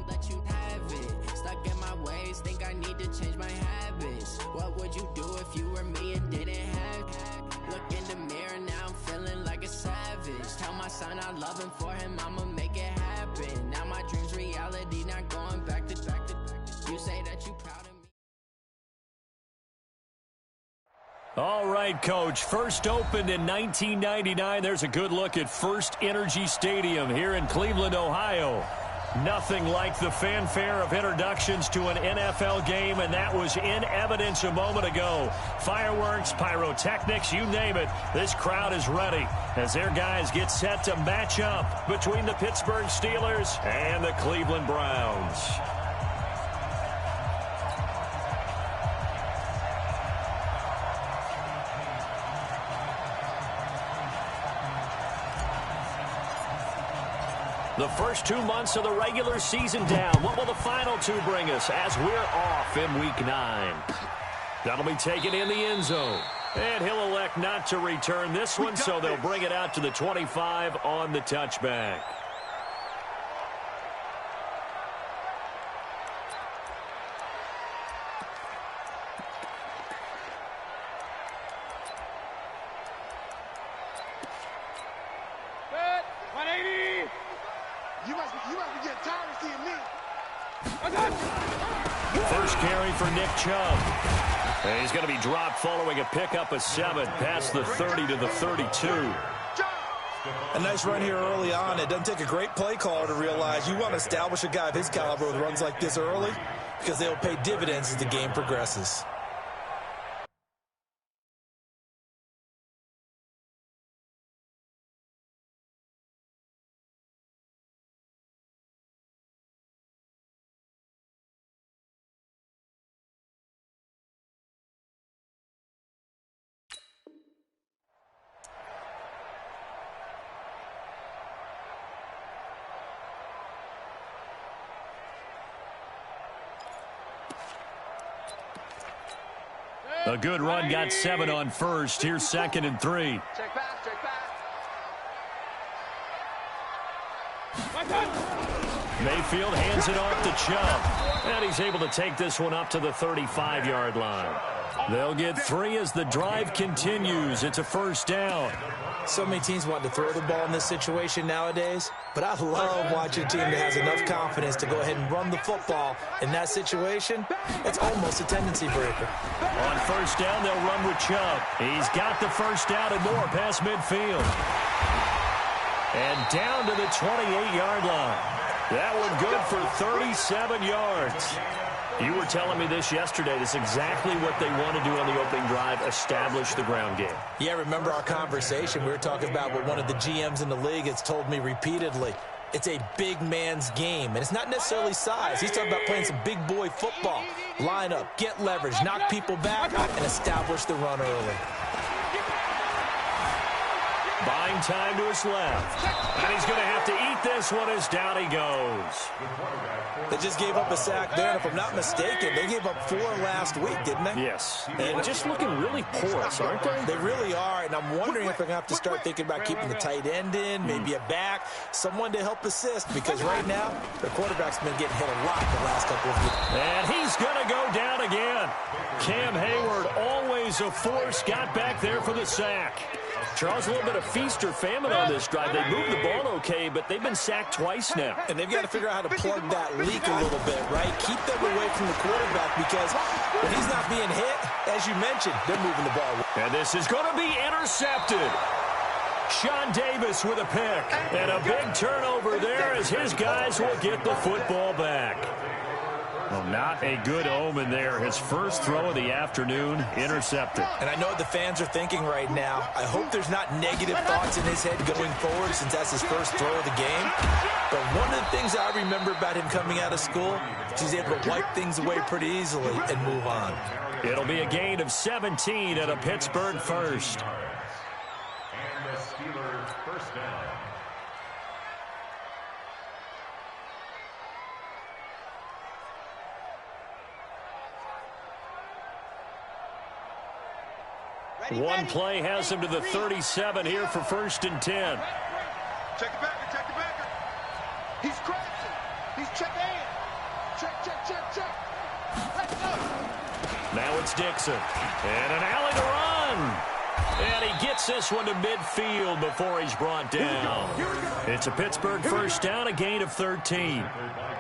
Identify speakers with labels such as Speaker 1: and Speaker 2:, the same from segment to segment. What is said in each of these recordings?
Speaker 1: let you have it. Stuck in my ways, think I need to change my habits. What would you do if you were me and didn't have it? Look in the mirror, now I'm feeling like a savage. Tell my son I love him, for him I'ma make it happen. Now my dream's reality, not going back to. You say that you proud of me.
Speaker 2: All right, Coach. First opened in 1999. There's a good look at First Energy Stadium here in Cleveland, Ohio. Nothing like the fanfare of introductions to an NFL game, and that was in evidence a moment ago. Fireworks, pyrotechnics, you name it. This crowd is ready as their guys get set to match up between the Pittsburgh Steelers and the Cleveland Browns. The first 2 months of the regular season down. What will the final two bring us as we're off in Week 9? That'll be taken in the end zone. And he'll elect not to return this one, so they'll bring it out to the 25 on the touchback. First carry for Nick Chubb. And he's going to be dropped following a pickup of 7 past the 30 to the 32.
Speaker 3: A nice run here early on. It doesn't take a great play caller to realize you want to establish a guy of his caliber with runs like this early because they'll pay dividends as the game progresses.
Speaker 2: A good run, got 7 on first. Here's 2nd and 3.
Speaker 4: Check back, check back.
Speaker 2: Mayfield hands it off to Chubb. And he's able to take this one up to the 35-yard line. They'll get 3 as the drive continues. It's a first down.
Speaker 3: So many teams want to throw the ball in this situation nowadays, but I love watching a team that has enough confidence to go ahead and run the football. In that situation, it's almost a tendency breaker.
Speaker 2: On first down, they'll run with Chubb. He's got the first down and more past midfield. And down to the 28-yard line. That one good for 37 yards. You were telling me this yesterday. This is exactly what they want to do on the opening drive, establish the ground game.
Speaker 3: Yeah, remember our conversation? We were talking about what one of the GMs in the league has told me repeatedly. It's a big man's game, and it's not necessarily size. He's talking about playing some big boy football. Line up, get leverage, knock people back, and establish the run early.
Speaker 2: Buying time to his left. And he's going to have to eat this one as down he goes.
Speaker 3: They just gave up a sack there, and if I'm not mistaken, they gave up 4 last week, didn't they?
Speaker 2: Yes. And just looking really porous, aren't they?
Speaker 3: They really are, and I'm wondering if they're going to have to start thinking about keeping the tight end in, maybe a back, someone to help assist, because right now, their quarterback's been getting hit a lot the last couple of weeks.
Speaker 2: And he's going to go down again. Cam Hayward, always a force, got back there for the sack. Charles, a little bit of feast or famine on this drive. They moved the ball okay, but they've been sacked twice now.
Speaker 3: And they've got to figure out how to plug that leak a little bit, right? Keep them away from the quarterback because when he's not being hit, as you mentioned, they're moving the ball.
Speaker 2: And this is going to be intercepted. Sean Davis with a pick. And a big turnover there as his guys will get the football back. Well, not a good omen there. His first throw of the afternoon, intercepted.
Speaker 3: And I know what the fans are thinking right now. I hope there's not negative thoughts in his head going forward since that's his first throw of the game. But one of the things I remember about him coming out of school is he's able to wipe things away pretty easily and move on.
Speaker 2: It'll be a gain of 17 and a Pittsburgh first.
Speaker 5: And the Steelers first down.
Speaker 2: One play has him to the 37 here for 1st and 10.
Speaker 4: Check the backer, check the backer. He's crashing. He's
Speaker 2: Now it's Dixon. And an alley to run. And he gets this one to midfield before he's brought down. It's a Pittsburgh first down, a gain of 13.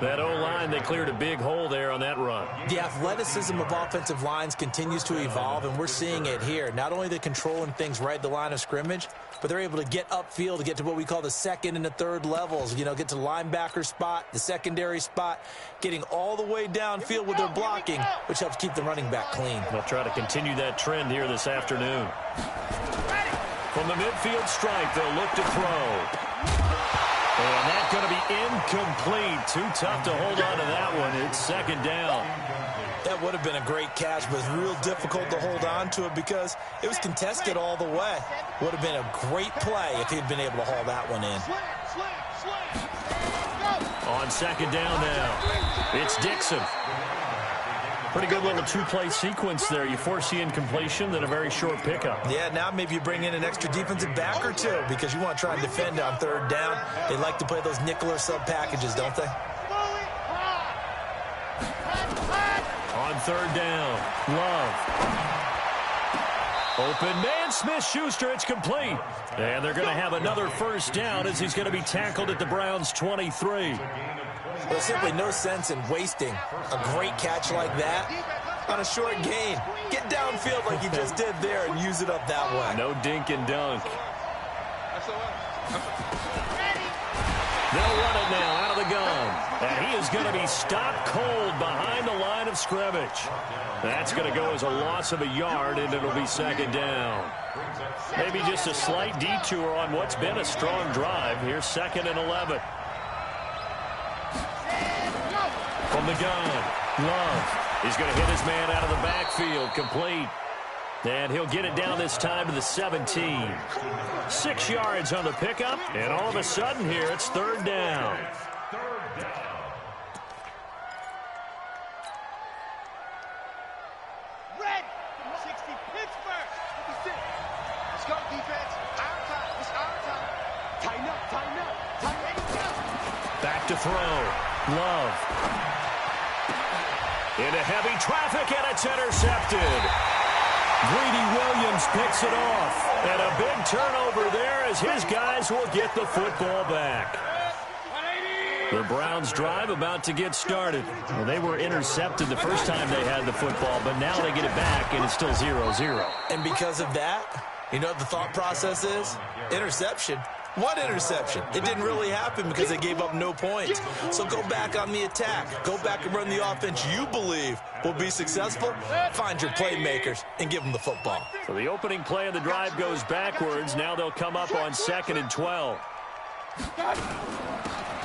Speaker 2: That O-line, they cleared a big hole there on that run.
Speaker 3: The athleticism of offensive lines continues to evolve, and we're seeing it here. Not only the controlling things right at the line of scrimmage, but they're able to get upfield to get to what we call the second and the third levels. You know, get to the linebacker spot, the secondary spot, getting all the way downfield with their blocking, which helps keep the running back clean.
Speaker 2: They'll try to continue that trend here this afternoon. From the midfield stripe, they'll look to throw. And that's going to be incomplete. Too tough to hold on to that one. It's second down.
Speaker 3: That would have been a great catch, but it's real difficult to hold on to it because it was contested all the way. Would have been a great play if he'd been able to haul that one in.
Speaker 2: On second down now, it's Dixon. Pretty good little two-play sequence there. You force the incompletion, then a very short pickup.
Speaker 3: Yeah, now maybe you bring in an extra defensive back or two because you want to try and defend on third down. They like to play those nickel or sub packages, don't they?
Speaker 2: On third down, Love. Open man, Smith-Schuster, it's complete. And they're going to have another first down as he's going to be tackled at the Browns' 23.
Speaker 3: There's simply no sense in wasting a great catch like that on a short gain. Get downfield like you just did there and use it up that way.
Speaker 2: No dink and dunk. They'll run it now out of the gun. And he is going to be stopped cold behind the line of scrimmage. That's going to go as a loss of a yard, and it'll be second down. Maybe just a slight detour on what's been a strong drive. Here's 2nd and 11. From the gun, Love. He's going to hit his man out of the backfield, complete. And he'll get it down this time to the 17. 6 yards on the pickup, and all of a sudden here it's third down.
Speaker 4: Red, 60, Pittsburgh. Let's go, defense. Our time. It's our time. Tighten up, tighten up, tighten up.
Speaker 2: Back to throw, Love. Into heavy traffic, and it's intercepted. Greedy Williams picks it off. And a big turnover there as his guys will get the football back. The Browns drive about to get started. Well, they were intercepted the first time they had the football, but now they get it back, and it's still 0-0.
Speaker 3: And because of that, you know what the thought process is? Interception. What interception? It didn't really happen because they gave up no points. So go back on the attack. Go back and run the offense you believe will be successful. Find your playmakers and give them the football.
Speaker 2: So the opening play of the drive goes backwards. Now they'll come up on 2nd and 12.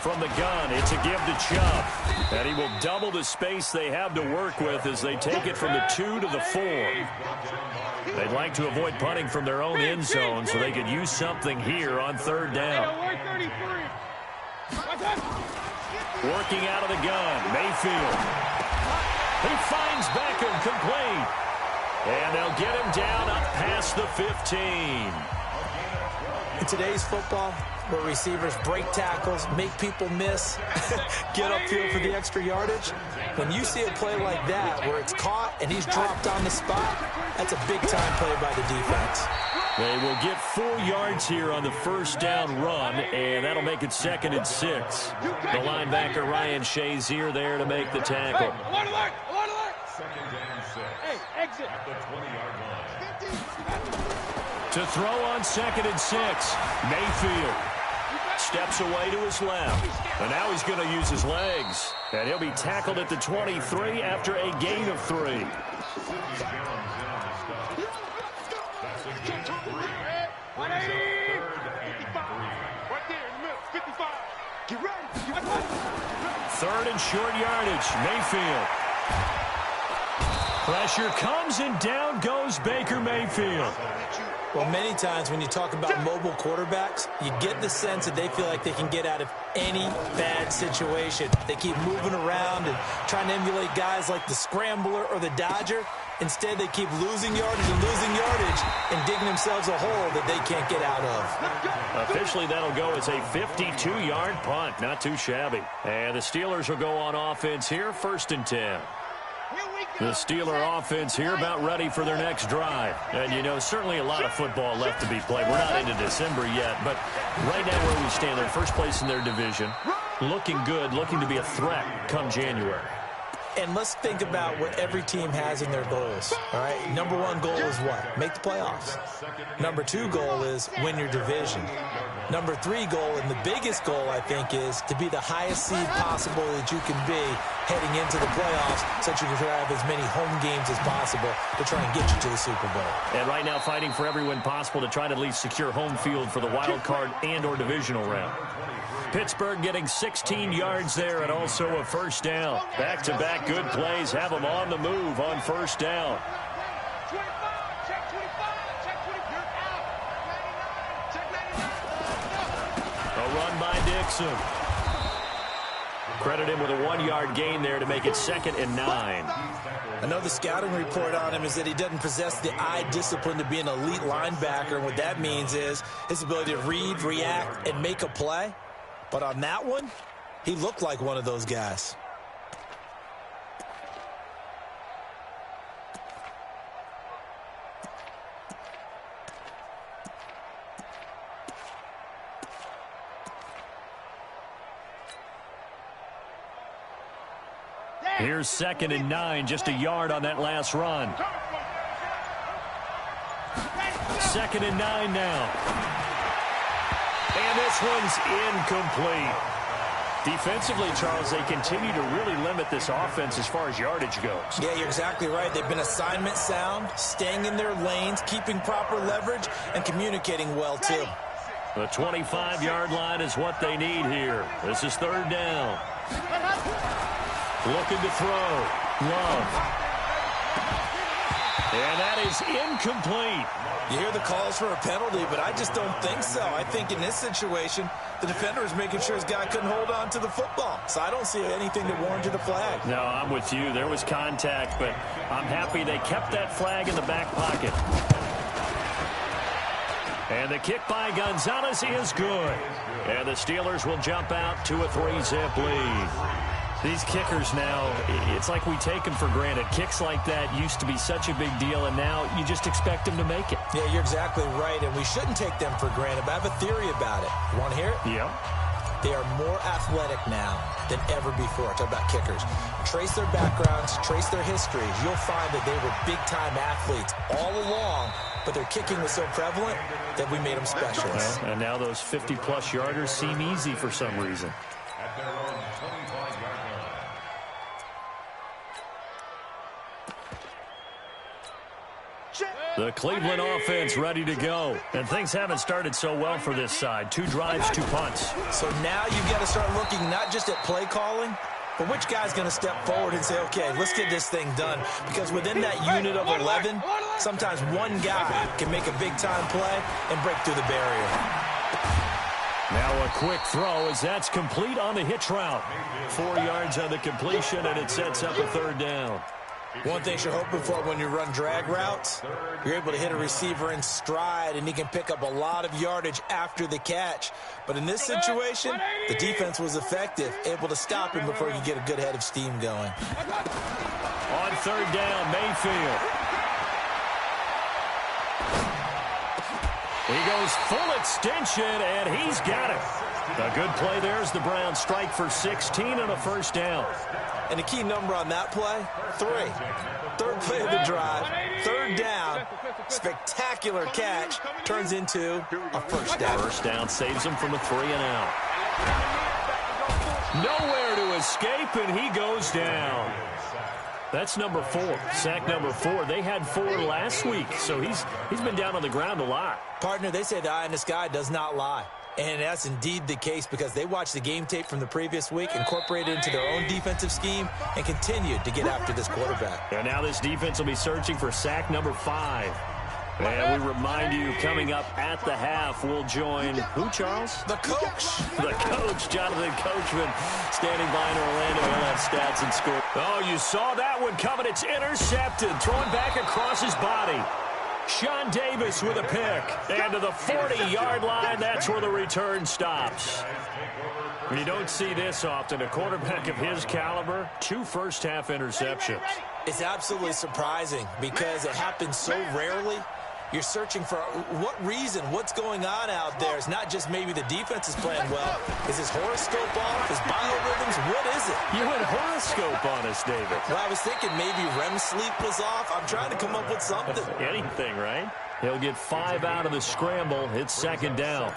Speaker 2: From the gun, it's a give to Chubb. And he will double the space they have to work with as they take it from the 2 to the 4. They'd like to avoid punting from their own end zone so they could use something here on third down. Working out of the gun, Mayfield. He finds Beckham, complete. And they'll get him down up past the 15.
Speaker 3: In today's football, where receivers break tackles, make people miss, get upfield for the extra yardage, when you see a play like that where it's caught and he's dropped on the spot, that's a big-time play by the defense.
Speaker 2: They will get 4 yards here on the first down run, and that'll make it 2nd and 6. The linebacker, Ryan Shazier, there to make the tackle.
Speaker 4: Alert, alert, alert, alert.
Speaker 5: 2nd and 6.
Speaker 4: Hey, exit.
Speaker 5: At the 20-yard line.
Speaker 2: To throw on 2nd and 6, Mayfield steps away to his left. And now he's going to use his legs. And he'll be tackled at the 23 after a gain of 3. Third and short yardage, Mayfield. Pressure comes and down goes Baker Mayfield.
Speaker 3: Well, many times when you talk about mobile quarterbacks, you get the sense that they feel like they can get out of any bad situation. They keep moving around and trying to emulate guys like the Scrambler or the Dodger. Instead, they keep losing yardage and digging themselves a hole that they can't get out of.
Speaker 2: Officially, that'll go as a 52-yard punt. Not too shabby. And the Steelers will go on offense here, 1st and 10. The Steeler offense here about ready for their next drive. And, you know, certainly a lot of football left to be played. We're not into December yet, but right now where we stand, they're first place in their division. Looking good, looking to be a threat come January.
Speaker 3: And let's think about what every team has in their goals, all right? Number 1 goal is what? Make the playoffs. Number 2 goal is win your division. Number 3 goal, and the biggest goal, I think, is to be the highest seed possible that you can be heading into the playoffs so that you can have as many home games as possible to try and get you to the Super Bowl.
Speaker 2: And right now fighting for every win possible to try to at least secure home field for the wild card and or divisional round. Pittsburgh getting 16 yards there and also a 1st down. Back-to-back good plays have them on the move on 1st down. A run by Dixon. Credit him with a 1-yard gain there to make it 2nd and 9.
Speaker 3: I know the scouting report on him is that he doesn't possess the eye discipline to be an elite linebacker. And what that means is his ability to read, react, and make a play. But on that one, he looked like one of those guys.
Speaker 2: Here's 2nd and 9, just a yard on that last run. 2nd and 9 now. And this one's incomplete. Defensively, Charles, they continue to really limit this offense as far as yardage goes.
Speaker 3: Yeah, you're exactly right. They've been assignment sound, staying in their lanes, keeping proper leverage, and communicating well, too.
Speaker 2: The 25-yard line is what they need here. This is 3rd down. Looking to throw. Love. And that is incomplete.
Speaker 3: You hear the calls for a penalty, but I just don't think so. I think in this situation, the defender is making sure his guy couldn't hold on to the football. So I don't see anything that warranted a flag.
Speaker 2: No, I'm with you. There was contact, but I'm happy they kept that flag in the back pocket. And the kick by Gonzalez is good. And the Steelers will jump out to a 3-zip lead. These kickers now, it's like we take them for granted. Kicks like that used to be such a big deal, and now you just expect them to make it.
Speaker 3: Yeah, you're exactly right, and we shouldn't take them for granted, but I have a theory about it. You want to hear it?
Speaker 2: Yeah.
Speaker 3: They are more athletic now than ever before. Talk about kickers. Trace their backgrounds, trace their histories. You'll find that they were big-time athletes all along, but their kicking was so prevalent that we made them specialists.
Speaker 2: Well, and now those 50-plus yarders seem easy for some reason.
Speaker 5: At their own 25-yard line.
Speaker 2: The Cleveland offense ready to go. And things haven't started so well for this side. 2 drives, 2 punts.
Speaker 3: So now you've got to start looking not just at play calling, but which guy's going to step forward and say, okay, let's get this thing done. Because within that unit of 11, sometimes one guy can make a big-time play and break through the barrier.
Speaker 2: Now a quick throw as that's complete on the hitch route. 4 yards on the completion, and it sets up a 3rd down.
Speaker 3: One thing you're hoping for when you run drag routes, you're able to hit a receiver in stride, and he can pick up a lot of yardage after the catch. But in this situation, the defense was effective, able to stop him before he could get a good head of steam going.
Speaker 2: On 3rd down, Mayfield. He goes full extension, and he's got it. A good play there as the Browns strike for 16 and a 1st down.
Speaker 3: And the key number on that play, 3. 3rd play of the drive, 3rd down, spectacular catch, turns into a 1st down.
Speaker 2: 1st down saves him from a 3 and out. Nowhere to escape, and he goes down. That's number 4, sack number 4. They had 4 last week, so he's been down on the ground a lot.
Speaker 3: Partner, they say the eye in the sky does not lie. And that's indeed the case because they watched the game tape from the previous week, incorporated it into their own defensive scheme, and continued to get after this quarterback.
Speaker 2: And now this defense will be searching for sack number 5. And we remind you, coming up at the half, we'll join who, Charles?
Speaker 3: The coach.
Speaker 2: The coach, Jonathan Coachman, standing by in Orlando. He'll have stats and score. Oh, you saw that one coming. It's intercepted. Throwing back across his body. Sean Davis with a pick. And to the 40-yard line, that's where the return stops. You don't see this often. A quarterback of his caliber, 2 first-half interceptions.
Speaker 3: It's absolutely surprising because it happens so rarely. You're searching for what reason, what's going on out there. It's not just maybe the defense is playing well. Is his horoscope off? His biorhythms? What is it?
Speaker 2: You went horoscope on us, David.
Speaker 3: Well, I was thinking maybe REM sleep was off. I'm trying to come up with something.
Speaker 2: Anything, right? He'll get 5 out of the scramble. It's second down.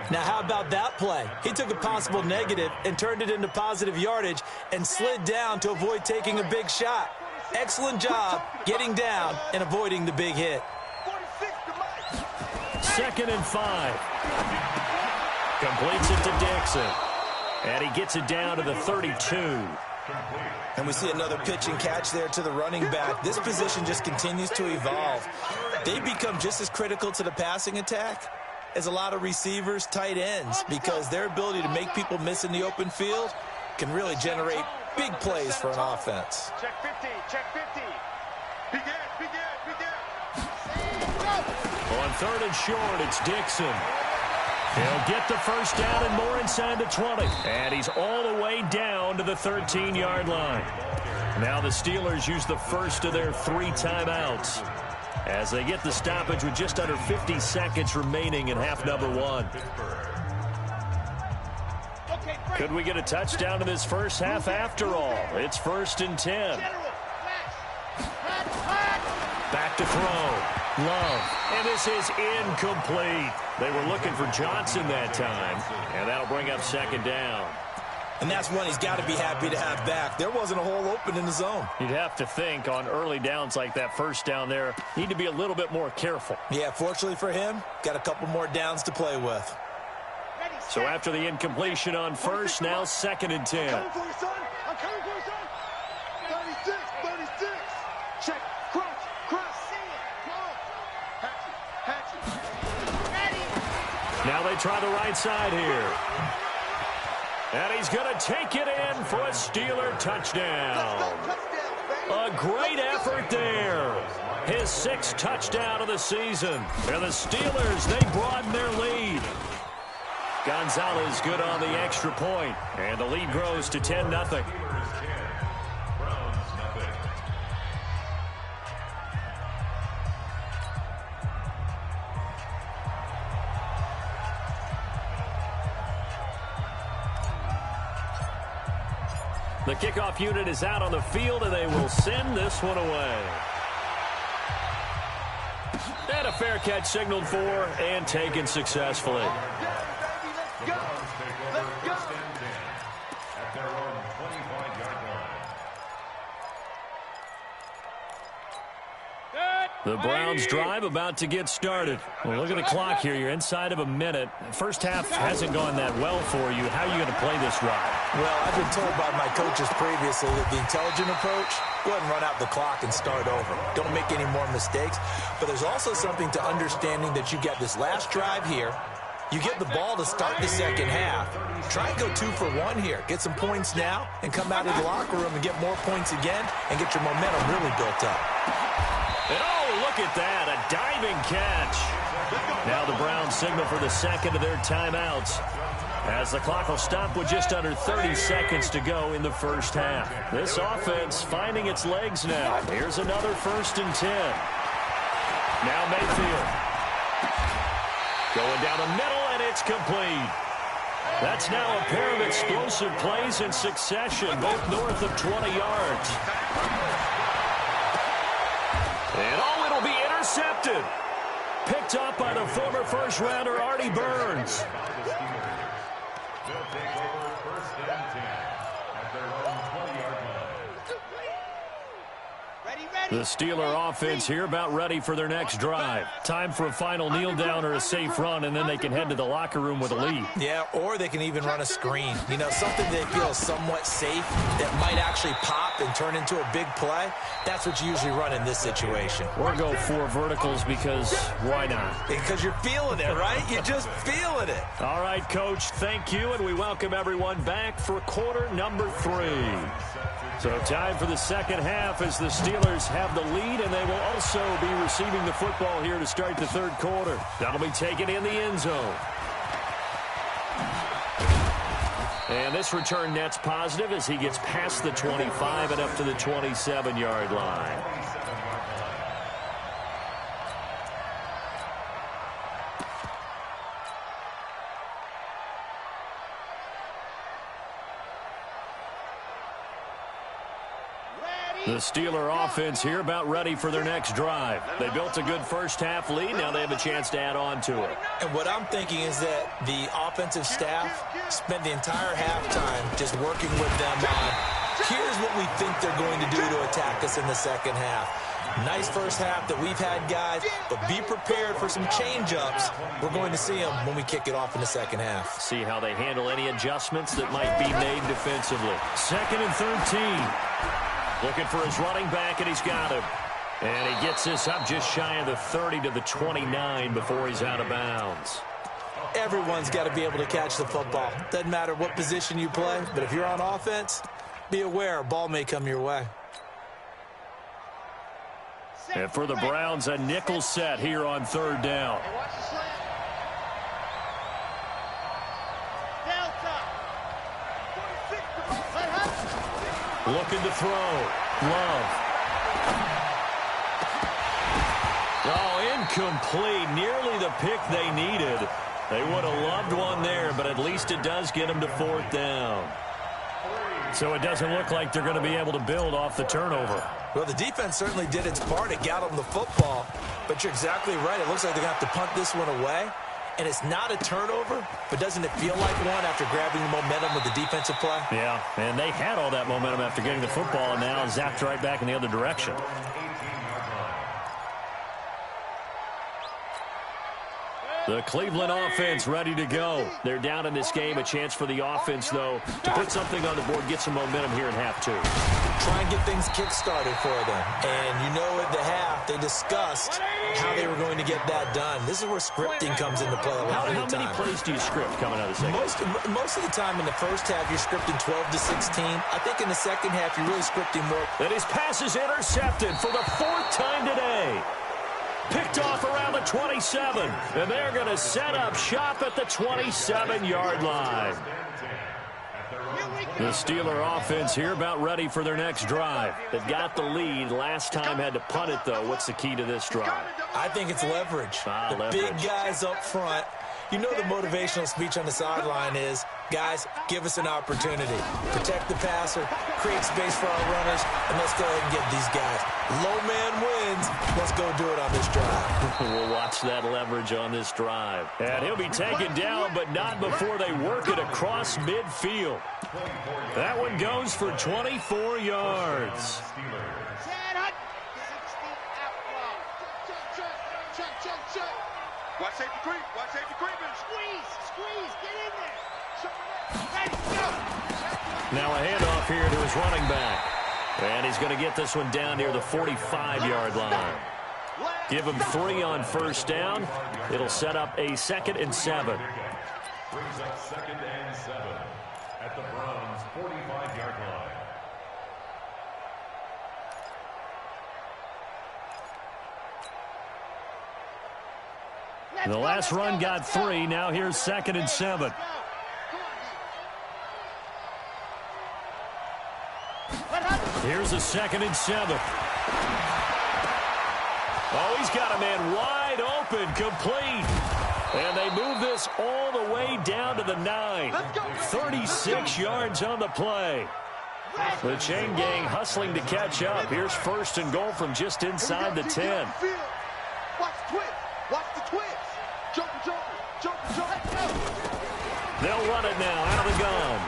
Speaker 3: Now, how about that play? He took a possible negative and turned it into positive yardage and slid down to avoid taking a big shot. Excellent job getting down and avoiding the big hit.
Speaker 2: 2nd and 5. Completes it to Dixon. And he gets it down to the 32.
Speaker 3: And we see another pitch and catch there to the running back. This position just continues to evolve. They become just as critical to the passing attack as a lot of receivers, tight ends, because their ability to make people miss in the open field can really generate big plays for an offense.
Speaker 4: Check 50, check 50. Begin.
Speaker 2: On 3rd and short, it's Dixon. He'll get the first down and more inside the 20. And he's all the way down to the 13-yard line. Now the Steelers use the first of their 3 timeouts as they get the stoppage with just under 50 seconds remaining in half number 1. Could we get a touchdown in this first half after all? It's 1st and 10. Back to throw. Love. And this is incomplete. They were looking for Johnson that time. And that'll bring up second down.
Speaker 3: And that's one he's got to be happy to have back. There wasn't a hole open in the zone.
Speaker 2: You'd have to think on early downs like that first down there, need to be a little bit more careful.
Speaker 3: Yeah, fortunately for him, got a couple more downs to play with.
Speaker 2: So after the incompletion on first, now 2nd and 10.
Speaker 4: I'm coming for you, son. 36. Check. Cross.
Speaker 2: Now they try the right side here. And he's going to take it in for a Steeler touchdown. A great effort there. His 6th touchdown of the season. And the Steelers, they broaden their lead. Gonzalez good on the extra point. And the lead grows to 10-0. The kickoff unit is out on the field, and they will send this one away. And a fair catch signaled for and taken successfully. The Browns drive about to get started. Well, look at the clock here. You're inside of a minute. First half hasn't gone that well for you. How are you going to play this drive?
Speaker 3: Well, I've been told by my coaches previously that the intelligent approach, go ahead and run out the clock and start over. Don't make any more mistakes. But there's also something to understanding that you got this last drive here. You get the ball to start the second half. Try and go 2 for 1 here. Get some points now and come out of the locker room and get more points again and get your momentum really built up.
Speaker 2: And oh, look at that, a diving catch. Now the Browns signal for the 2nd of their timeouts as the clock will stop with just under 30 seconds to go in the first half. This offense finding its legs now. Here's another 1st and 10. Now Mayfield. Going down the middle, and it's complete. That's now a pair of explosive plays in succession, both north of 20 yards. And oh, it'll be intercepted. Picked up by the former first-rounder Artie Burns.
Speaker 5: They'll take over 1st and 10 at their own 20-yard line.
Speaker 2: The Steeler offense here about ready for their next drive. Time for a final kneel down or a safe run, and then they can head to the locker room with a lead.
Speaker 3: Yeah, or they can even run a screen. You know, something they feel is somewhat safe that might actually pop and turn into a big play. That's what you usually run in this situation.
Speaker 2: Or go 4 verticals because why not?
Speaker 3: Because you're feeling it, right? You're just feeling it.
Speaker 2: All right, Coach, thank you, and we welcome everyone back for quarter number 3. So time for the second half as the Steelers have the lead, and they will also be receiving the football here to start the third quarter. That'll be taken in the end zone. And this return net's positive as he gets past the 25 and up to the 27-yard line. The Steeler offense here about ready for their next drive. They built a good first-half lead. Now they have a chance to add on to it.
Speaker 3: And what I'm thinking is that the offensive staff spent the entire halftime just working with them on, here's what we think they're going to do to attack us in the second half. Nice first half that we've had, guys, but be prepared for some change-ups. We're going to see them when we kick it off in the second half.
Speaker 2: See how they handle any adjustments that might be made defensively. 2nd and 13. Looking for his running back, and he's got him. And he gets this up just shy of the 30 to the 29 before he's out of bounds.
Speaker 3: Everyone's got to be able to catch the football. Doesn't matter what position you play, but if you're on offense, be aware a ball may come your way.
Speaker 2: And for the Browns, a nickel set here on 3rd down. Looking to throw. Love. Oh, incomplete. Nearly the pick they needed. They would have loved one there, but at least it does get them to 4th down. So it doesn't look like they're going to be able to build off the turnover.
Speaker 3: Well, the defense certainly did its part. It got them the football. But you're exactly right. It looks like they're going to have to punt this one away. And it's not a turnover, but doesn't it feel like one after grabbing the momentum with the defensive play?
Speaker 2: Yeah, and they had all that momentum after getting the football, and now zapped right back in the other direction. The Cleveland offense ready to go. They're down in this game. A chance for the offense, though, to put something on the board, get some momentum here in half 2.
Speaker 3: Try and get things kick-started for them. And you know at the half, they discussed how they were going to get that done. This is where scripting comes into play a lot of the time.
Speaker 2: How many plays do you script coming out of the second?
Speaker 3: Most of the time in the first half, you're scripting 12 to 16. I think in the second half, you're really scripting more.
Speaker 2: And his pass is intercepted for the 4th time today. Picked off around the 27, and they're going to set up shop at the 27-yard line. The Steeler offense here about ready for their next drive. They've got the lead. Last time had to punt it, though. What's the key to this drive?
Speaker 3: I think it's leverage.
Speaker 2: Leverage.
Speaker 3: Big guys up front. You know the motivational speech on the sideline is, guys, give us an opportunity. Protect the passer, create space for our runners, and let's go ahead and get these guys. Low man wins. Let's go do it on this drive.
Speaker 2: We'll watch that leverage on this drive. And he'll be taken down, but not before they work it across midfield. That one goes for 24 yards.
Speaker 4: Watch safety creep. Watch safety creeping. Squeeze. Get in there. Ready, go.
Speaker 2: Now a handoff here to his running back. And he's going to get this one down near the 45-yard line. Give him 3 on 1st down. It'll set up a 2nd and 7.
Speaker 5: Brings up 2nd and 7 at the Browns' 45-yard line.
Speaker 2: The last run got 3. Now here's 2nd and 7. Here's a 2nd and 7. Oh, he's got a man wide open, complete. And they move this all the way down to the 9. 36 yards on the play. The chain gang hustling to catch up. Here's 1st and goal from just inside the 10.
Speaker 4: Watch the twist. Watch the twist. Jump.
Speaker 2: They'll run it now out of the gun.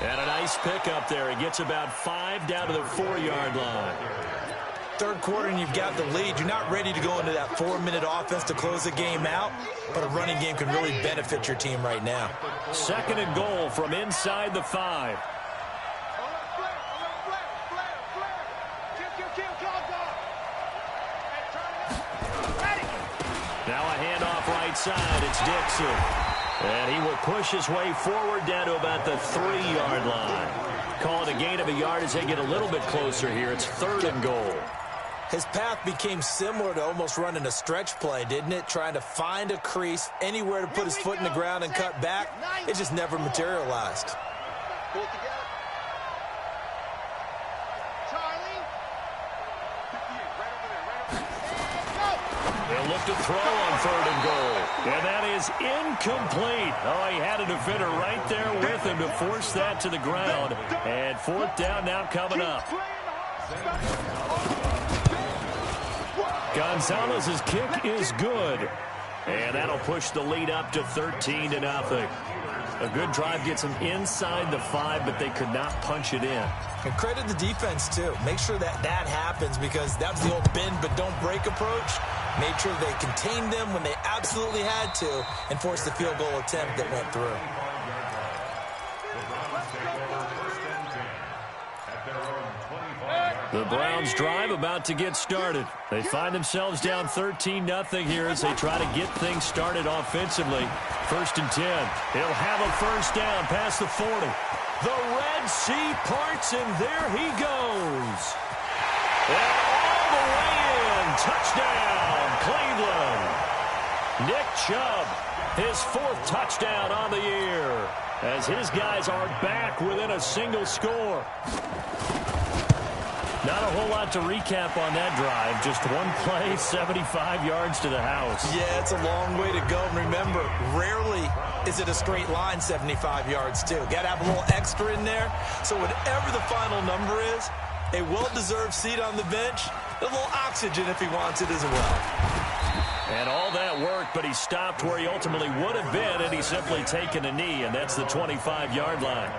Speaker 2: And a nice pickup there. He gets about 5 down to the 4-yard line.
Speaker 3: Third quarter and you've got the lead. You're not ready to go into that 4-minute offense to close the game out, but a running game can really benefit your team right now.
Speaker 2: 2nd and goal from inside the 5. Now a handoff right side. It's Dixon. And he will push his way forward down to about the 3-yard line. Call it a gain of a yard as they get a little bit closer here. It's 3rd and goal.
Speaker 3: His path became similar to almost running a stretch play, didn't it? Trying to find a crease, anywhere to put his foot in the ground and cut back. It just never materialized.
Speaker 4: Pull it together. Charlie. 58, right over there,
Speaker 2: They'll look to throw on 3rd and goal. And that is incomplete. Oh, he had a defender right there with him to force that to the ground. And 4th down now coming up. Gonzalez's kick is good. And that'll push the lead up to 13-0. A good drive gets them inside the 5, but they could not punch it in.
Speaker 3: And credit the defense, too. Make sure that happens, because that was the old bend but don't break approach. Made sure they contained them when they absolutely had to and forced the field goal attempt that went through.
Speaker 2: The Browns drive about to get started. They find themselves down 13-0 here as they try to get things started offensively. 1st and 10. He'll have a 1st down past the 40. The Red Sea parts, and there he goes. And all the way in. Touchdown, Cleveland. Nick Chubb, his 4th touchdown on the year, as his guys are back within a single score. Not a whole lot to recap on that drive. Just one play, 75 yards to the house.
Speaker 3: Yeah, it's a long way to go. And remember, rarely is it a straight line 75 yards, too. Got to have a little extra in there. So whatever the final number is, a well-deserved seat on the bench, a little oxygen if he wants it as well.
Speaker 2: And all that work, but he stopped where he ultimately would have been, and he's simply taken a knee, and that's the 25-yard line.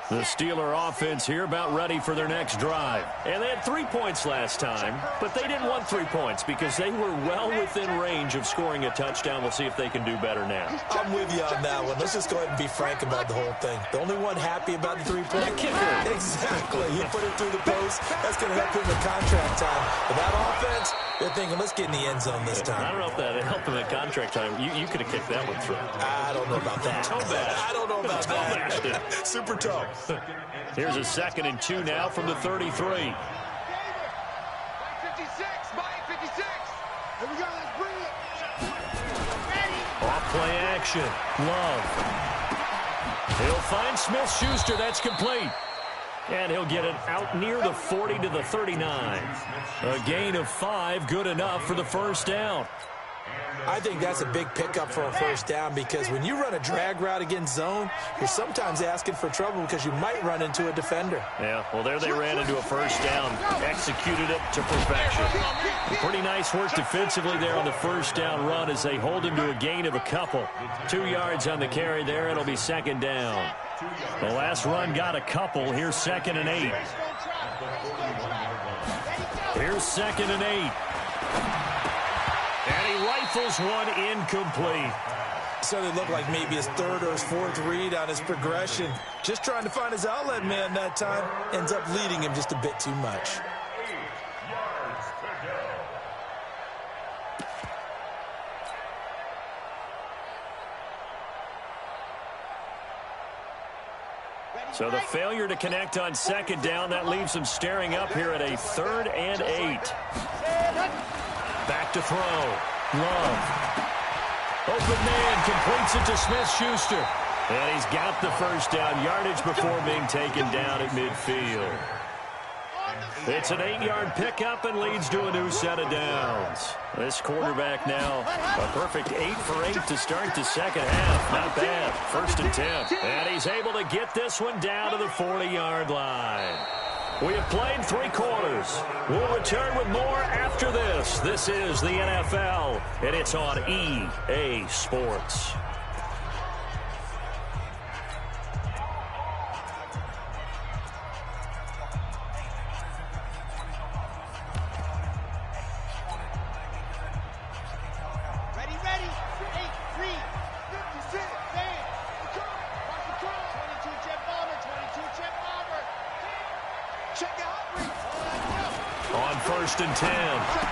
Speaker 2: The Steeler offense here about ready for their next drive. And they had 3 points last time, but they didn't want 3 points because they were well within range of scoring a touchdown. We'll see if they can do better now.
Speaker 3: I'm with you on that one. Let's just go ahead and be frank about the whole thing. The only one happy about the 3-point.
Speaker 2: The kicker.
Speaker 3: Exactly. He put it through the post. That's going to help him in contract time. But that offense, they're thinking, let's get in the end zone this time.
Speaker 2: I don't know if that helped him in contract time. You could have kicked that one through.
Speaker 3: I don't know about that.
Speaker 2: Toe bash.
Speaker 3: I don't know about
Speaker 2: toe
Speaker 3: that.
Speaker 2: Bashed it.
Speaker 3: Super toe.
Speaker 2: Here's a 2nd and 2 now from the 33.
Speaker 4: 56, Mike 56. Here we go, let's bring it. Ready.
Speaker 2: Off play action. Love. He'll find Smith-Schuster. That's complete. And he'll get it out near the 40 to the 39. A gain of 5, good enough for the 1st down.
Speaker 3: I think that's a big pickup for a 1st down, because when you run a drag route against zone, you're sometimes asking for trouble because you might run into a defender.
Speaker 2: Yeah, well, there they ran into a 1st down, executed it to perfection. Pretty nice work defensively there on the 1st down run as they hold him to a gain of a couple. 2 yards on the carry there. It'll be 2nd down. The last run got a couple. Here's 2nd and 8. Here's 2nd and 8. And he rifles one incomplete.
Speaker 3: So they look like maybe his 3rd or his 4th read on his progression. Just trying to find his outlet man that time. Ends up leading him just a bit too much.
Speaker 2: So the failure to connect on 2nd down, that leaves him staring up here at a 3rd and 8. Back to throw. Love. Open man completes it to Smith-Schuster. And he's got the 1st down yardage before being taken down at midfield. It's an 8-yard pickup and leads to a new set of downs. This quarterback now, a perfect 8 for 8 to start the 2nd half. Not bad. 1st and 10. And he's able to get this one down to the 40-yard line. We have played 3 quarters. We'll return with more after this. This is the NFL, and it's on EA Sports.
Speaker 4: Ready. 8, 3, 56, man. Watch the turn. 22 jet Check out.
Speaker 2: On 1st and 10,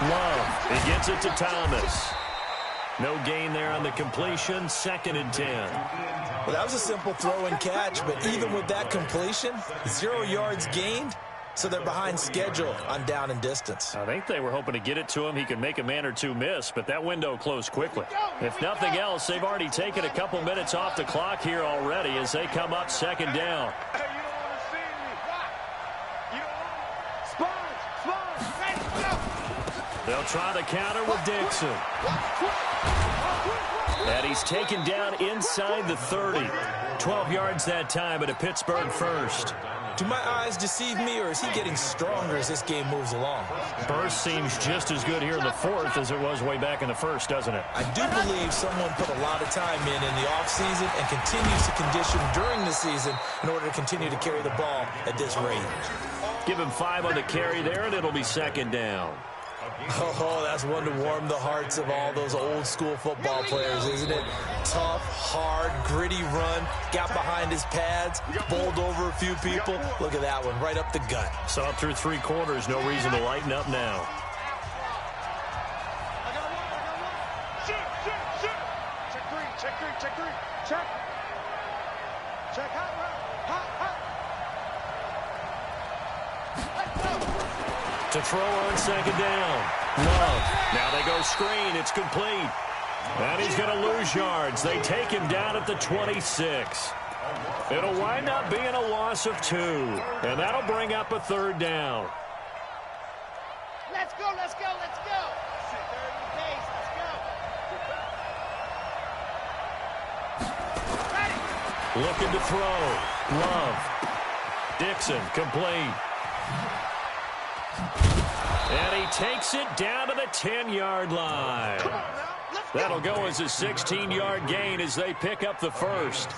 Speaker 2: Love. He gets it to Thomas. No gain there on the completion. 2nd and 10.
Speaker 3: Well, that was a simple throw and catch, but even with that completion, 0 yards gained, so they're behind schedule on down and distance.
Speaker 2: I think they were hoping to get it to him. He could make a man or two miss, but that window closed quickly. If nothing else, they've already taken a couple minutes off the clock here already as they come up 2nd down.
Speaker 4: Hey, you don't want to see me. You don't want Spurs.
Speaker 2: They'll try the counter with Dixon. And he's taken down inside the 30. 12 yards that time, but a Pittsburgh first.
Speaker 3: Do my eyes deceive me, or is he getting stronger as this game moves along?
Speaker 2: Burst seems just as good here in the 4th as it was way back in the 1st, doesn't it?
Speaker 3: I do believe someone put a lot of time in the offseason and continues to condition during the season in order to continue to carry the ball at this rate.
Speaker 2: Give him 5 on the carry there, and it'll be 2nd down.
Speaker 3: Oh, that's one to warm the hearts of all those old-school football players, isn't it? Tough, hard, gritty run, got behind his pads, bowled over a few people. Look at that one, right up the gut.
Speaker 2: Saw it through 3 quarters, no reason to lighten up now.
Speaker 4: Shoot. Check three. Check. Hot.
Speaker 2: To throw on 2nd down. Love. Now they go screen. It's complete. And he's going to lose yards. They take him down at the 26. It'll wind up being a loss of 2. And that'll bring up a 3rd down.
Speaker 4: Let's go. Let's go. Pace. Let's go.
Speaker 2: Looking to throw. Love. Dixon, complete. And he takes it down to the 10-yard line. That'll go as a 16-yard gain as they pick up the 1st.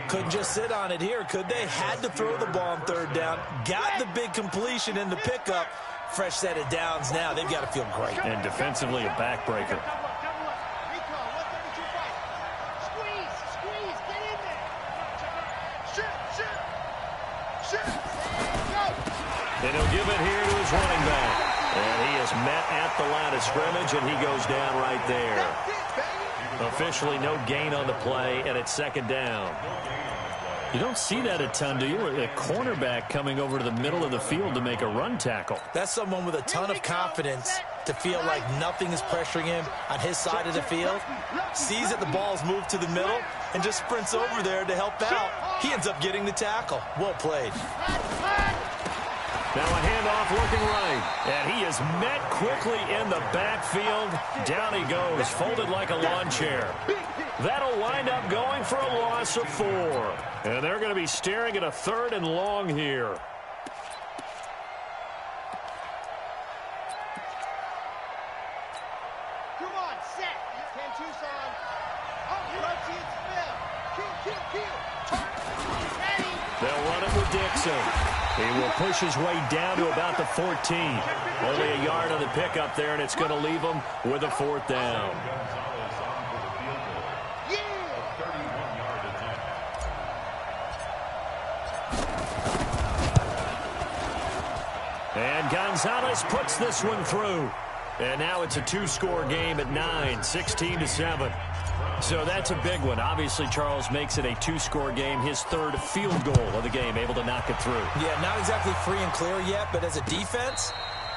Speaker 3: Couldn't just sit on it here, could they? Had to throw the ball on 3rd down. Got the big completion in the pickup. Fresh set of downs now. They've got to feel great.
Speaker 2: And defensively, a backbreaker.
Speaker 4: Squeeze. Get in there. Shoot.
Speaker 2: And he'll give it here to his running back. And he is met at the line of scrimmage, and he goes down right there. Officially no gain on the play, and it's 2nd down. You don't see that a ton, do you? A cornerback coming over to the middle of the field to make a run tackle.
Speaker 3: That's someone with a ton of confidence to feel like nothing is pressuring him on his side of the field. Sees that the ball's moved to the middle and just sprints over there to help out. He ends up getting the tackle. Well played.
Speaker 2: Now a handoff looking right. And he is met quickly in the backfield. Down he goes, folded like a lawn chair. That'll wind up going for a loss of 4. And they're going to be staring at a 3rd and long here.
Speaker 4: Come on, set. 10 Tucson. Oh, Rosie and Spill. Kill. Ready.
Speaker 2: They'll run it with Dixon. He will push his way down to about the 14. Only a yard on the pickup there, and it's going to leave him with a 4th down. And Gonzalez puts this one through. And now it's a 2-score game at 9, 16-7. So that's a big one. Obviously, Charles makes it a 2-score game. His 3rd field goal of the game, able to knock it through.
Speaker 3: Yeah, not exactly free and clear yet, but as a defense,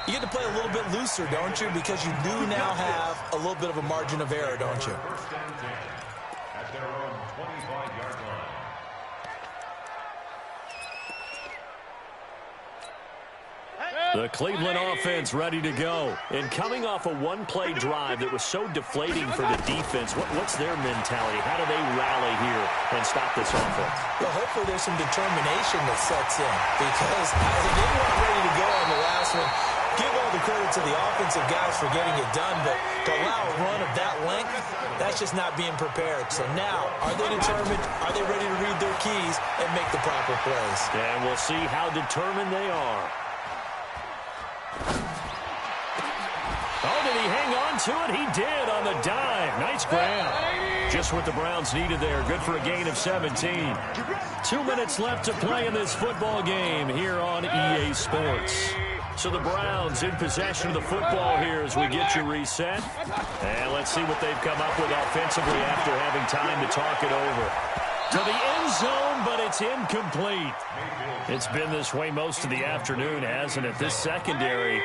Speaker 3: you get to play a little bit looser, don't you? Because you do now have a little bit of a margin of error, don't you?
Speaker 5: At their own 25-yard line.
Speaker 2: The Cleveland offense ready to go. And coming off a one-play drive that was so deflating for the defense, what's their mentality? How do they rally here and stop this offense?
Speaker 3: Well, hopefully there's some determination that sets in because they weren't ready to go on the last one. Give all the credit to the offensive guys for getting it done, but to allow a run of that length, that's just not being prepared. So now, are they determined? Are they ready to read their keys and make the proper plays?
Speaker 2: And we'll see how determined they are. Oh, did he hang on to it? He did on the dive. Nice grab. Just what the Browns needed there. Good for a gain of 17. 2 minutes left to play in this football game here on EA Sports. So the Browns in possession of the football here as we get you reset. And let's see what they've come up with offensively after having time to talk it over. To the end zone, but it's incomplete. It's been this way most of the afternoon, hasn't it? This secondary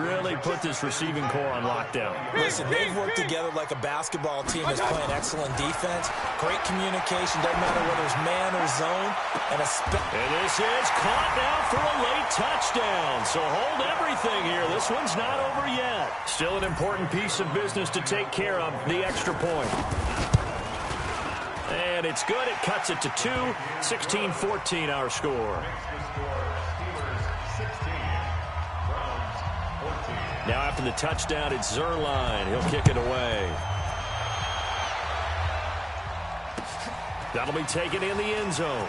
Speaker 2: really put this receiving core on lockdown.
Speaker 3: Listen, they've worked together like a basketball team that's playing excellent defense. Great communication, doesn't matter whether it's man or zone. And
Speaker 2: this is caught now for a late touchdown. So hold everything here. This one's not over yet. Still an important piece of business to take care of, the extra point. And it's good. It cuts it to 2. 16-14 our score. Now after the touchdown, it's Zerline. He'll kick it away. That'll be taken in the end zone.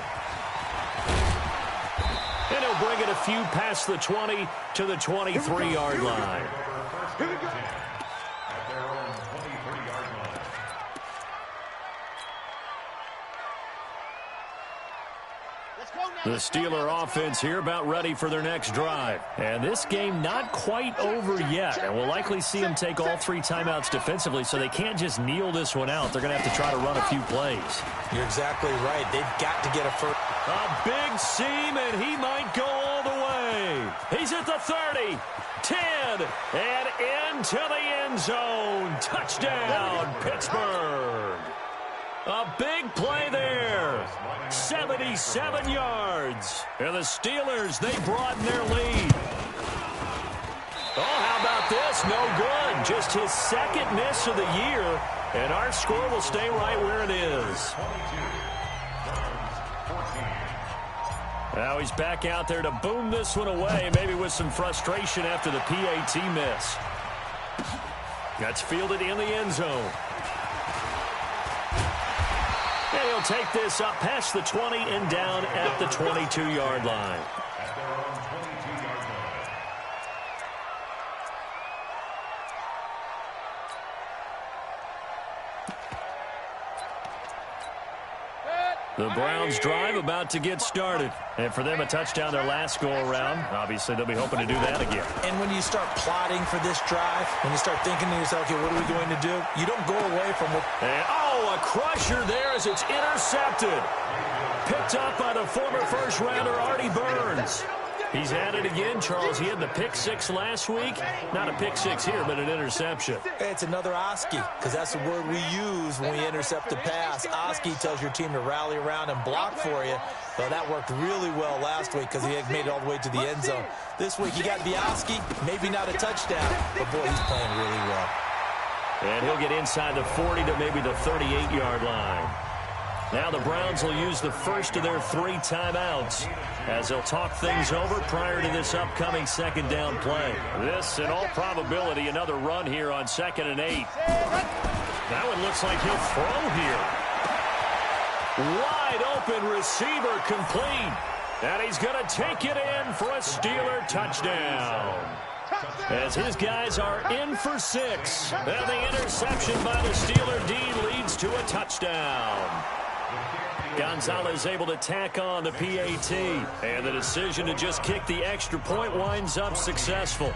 Speaker 2: And he'll bring it a few past the 20 to the 23-yard line. The Steeler offense here about ready for their next drive. And this game not quite over yet. And we'll likely see them take all 3 timeouts defensively, so they can't just kneel this one out. They're going to have to try to run a few plays.
Speaker 3: You're exactly right. They've got to get a first.
Speaker 2: A big seam, and he might go all the way. He's at the 30, 10, and into the end zone. Touchdown, Pittsburgh. A big play there. 77 yards. And the Steelers, they broaden their lead. Oh, how about this? No good. Just his second miss of the year. And our score will stay right where it is. Now he's back out there to boom this one away, maybe with some frustration after the PAT miss. That's fielded in the end zone. And he'll take this up past the 20 and down at the 22-yard line. The Browns drive about to get started. And for them, a touchdown their last go-around. Obviously, they'll be hoping to do that again.
Speaker 3: And when you start plotting for this drive, when you start thinking to yourself, okay, what are we going to do? You don't go away from what...
Speaker 2: And, a crusher there as it's intercepted. Picked up by the former first-rounder, Artie Burns. He's at it again, Charles. He had the pick-6 last week. Not a pick-6 here, but an interception.
Speaker 3: It's another Oski, because that's the word we use when we intercept a pass. Oski tells your team to rally around and block for you. Well, that worked really well last week because he had made it all the way to the end zone. This week, he got the Oski, maybe not a touchdown, but, boy, he's playing really well.
Speaker 2: And he'll get inside the 40 to maybe the 38-yard line. Now the Browns will use the first of their 3 timeouts as they'll talk things over prior to this upcoming second down play. This, in all probability, another run here on 2nd and 8. That one looks like he'll throw here. Wide open receiver complete. And he's going to take it in for a Steeler touchdown. As his guys are in for 6. And the interception by the Steeler D leads to a touchdown. Gonzalez able to tack on the PAT. And the decision to just kick the extra point winds up successful.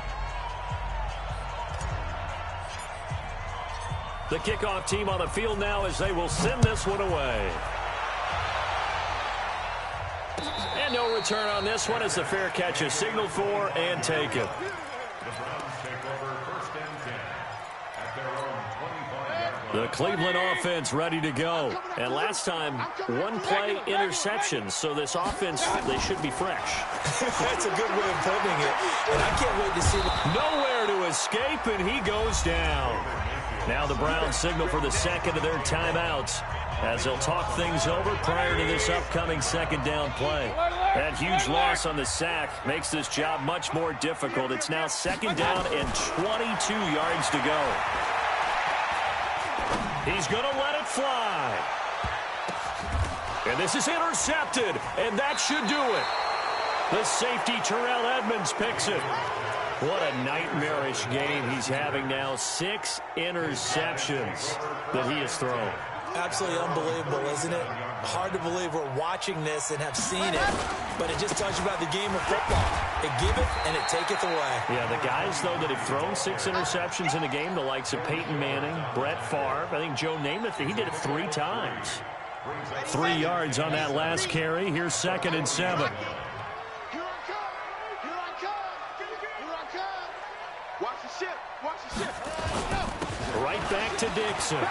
Speaker 2: The kickoff team on the field now as they will send this one away. And no return on this one as the fair catch is signaled for and taken. The Cleveland offense ready to go. And last time, 1 play interception. So this offense, they should be fresh.
Speaker 3: That's a good way of putting it. And I can't wait to see
Speaker 2: nowhere to escape, and he goes down. Now the Browns signal for the second of their timeouts as they'll talk things over prior to this upcoming second down play. That huge loss on the sack makes this job much more difficult. It's now 2nd down and 22 yards to go. He's going to let it fly. And this is intercepted, and that should do it. The safety, Terrell Edmonds, picks it. What a nightmarish game he's having now. 6 interceptions that he has thrown.
Speaker 3: Absolutely unbelievable, isn't it? Hard to believe we're watching this and have seen it, but it just tells you about the game of football. It giveth and it taketh away.
Speaker 2: Yeah, the guys, though, that have thrown 6 interceptions in a game, the likes of Peyton Manning, Brett Favre, I think Joe Namath, he did it 3 times. 3 yards on that last carry. Here's 2nd and 7.
Speaker 4: Here I come. Here I come. Here I come. Watch the ship. Watch the ship.
Speaker 2: Right back to Dixon.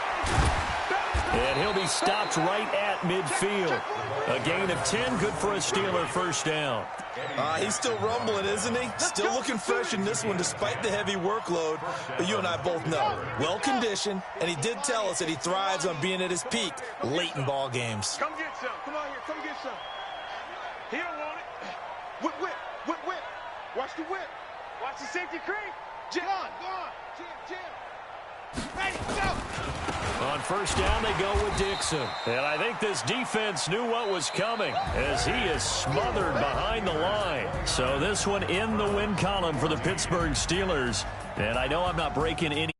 Speaker 2: And he'll be stopped right at midfield. A gain of 10, good for a Steeler first down.
Speaker 3: He's still rumbling, isn't he? Still looking fresh in this one despite the heavy workload. But you and I both know, well-conditioned, and he did tell us that he thrives on being at his peak late in ball games.
Speaker 4: Come get some. Come on here. Come get some. He don't want it. Whip, whip, whip, whip. Watch the whip. Watch the safety creep. Jim, go on. Jim. Ready, go.
Speaker 2: On first down, they go with Dixon. And I think this defense knew what was coming as he is smothered behind the line. So this one in the win column for the Pittsburgh Steelers. And I know I'm not breaking any